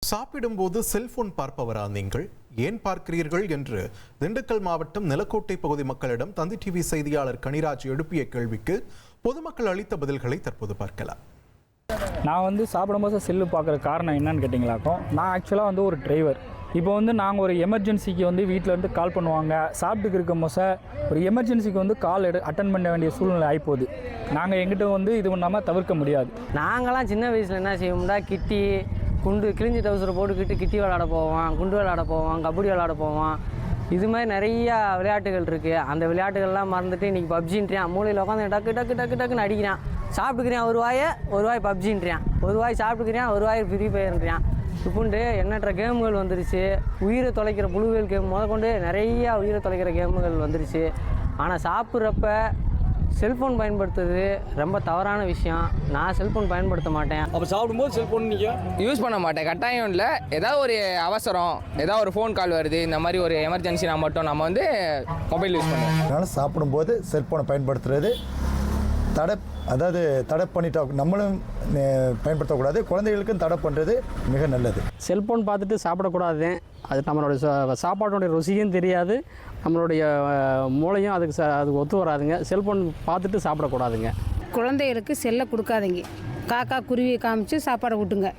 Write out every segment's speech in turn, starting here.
சாப்பிடும்போது செல்போன் பார்ப்பவரா நீங்கள்? ஏன் பார்க்கிறீர்கள் என்று திண்டுக்கல் மாவட்டம் நிலக்கோட்டை பகுதி மக்களிடம் தந்தி டிவி செய்தியாளர் கனிராஜ் எழுப்பிய கேள்விக்கு பொதுமக்கள் அளித்த பதில்களை தற்போது பார்க்கலாம். நான் சாப்பிடும்போது செல்லு பார்க்குற காரணம் என்னன்னு கேட்டிங்களாக்கும், நான் ஆக்சுவலாக ஒரு டிரைவர். இப்போ நாங்கள் ஒரு எமர்ஜென்சிக்கு வீட்டில் கால் பண்ணுவாங்க. சாப்பிட்டுக்கு இருக்கும் போது ஒரு எமர்ஜென்சிக்கு கால் அட்டன் பண்ண வேண்டிய சூழ்நிலை ஆகிப்போகுது. நாங்கள் எங்கிட்ட இது பண்ணாமல் தவிர்க்க முடியாது. நாங்களாம் சின்ன வயசில் என்ன செய்வோம்னா, கிட்டி குண்டு கிழிஞ்சி டவுசரை போட்டுக்கிட்டு கிட்டி விளாட போவோம், குண்டு விளாட போவோம், கபடி விளாட போவோம். இது மாதிரி நிறையா விளையாட்டுகள் இருக்குது. அந்த விளையாட்டுகள்லாம் மறந்துட்டு இன்றைக்கி பப்ஜின்றியான். மூலையில் உட்காந்து டக்கு டக்கு டக்கு டக்குன்னு அடிக்கிறான். சாப்பிட்டுக்கிறேன் ஒரு வாய் பப்ஜின்றியான், ஒரு வாய் சாப்பிட்டுக்கிறேன், ஒரு வாய் ஃப்ரீ ஃபயர்ன்றியான். இப்போண்டு எண்ணற்ற கேமுகள் வந்துருச்சு. உயிரை தொலைக்கிற புழுவியல் கேம் முதற்கொண்டு நிறையா உயிரை தொலைக்கிற கேமுகள் வந்துருச்சு. ஆனால் சாப்பிட்றப்ப செல்ஃபோன் பயன்படுத்துறது ரொம்ப தவறான விஷயம். நான் செல்ஃபோன் பயன்படுத்த மாட்டேன். அப்போ சாப்பிடும்போது செல்ஃபோன் நீங்கள் யூஸ் பண்ண மாட்டேன். கட்டாயம் இல்லை. ஏதாவது ஒரு அவசரம், ஏதாவது ஒரு ஃபோன் கால் வருது, இந்த மாதிரி ஒரு எமர்ஜென்சினா மட்டும் நம்ம மொபைல் யூஸ் பண்ணுவோம். அதனால் சாப்பிடும்போது செல்ஃபோனை பயன்படுத்துறது தடை பண்ணிட்டா நம்மளும் பயன்படுத்தக்கூடாது, குழந்தைகளுக்கும் தடை பண்ணுறது மிக நல்லது. செல்ஃபோன் பார்த்துட்டு சாப்பிடக்கூடாது. அது நம்மளுடைய சாப்பாட்டுடைய ருசியும் தெரியாது, நம்மளுடைய மூளையும் அதுக்கு ஒத்து வராதுங்க. செல்ஃபோன் பார்த்துட்டு சாப்பிடக்கூடாதுங்க. குழந்தைகளுக்கு செல்லை கொடுக்காதீங்க. காக்கா குருவியை காமிச்சு சாப்பாடை விட்டுங்க.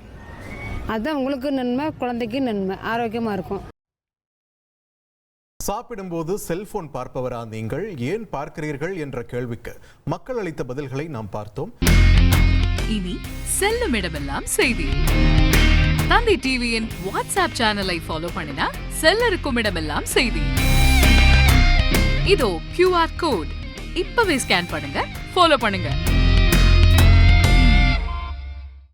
அதுதான் உங்களுக்கு நன்மை, குழந்தைக்கு நன்மை, ஆரோக்கியமாக இருக்கும். சாப்பிடும்போது செல்போன் பார்ப்பவரா நீங்கள்? ஏன் பார்க்கிறீர்கள் என்ற கேள்விக்கு மக்கள் அளித்த பதில்களை நாம் பார்த்தோம். இனி செல்லும் இடமெல்லாம் செய்தி. தந்தி டிவியின் வாட்ஸ்அப் சேனலை ஃபாலோ பண்ணினா செல்ல இருக்கும் இடமெல்லாம் செய்தி. இதோ QR கோட் இப்பவே ஸ்கேன் பண்ணுங்க, ஃபாலோ பண்ணுங்க.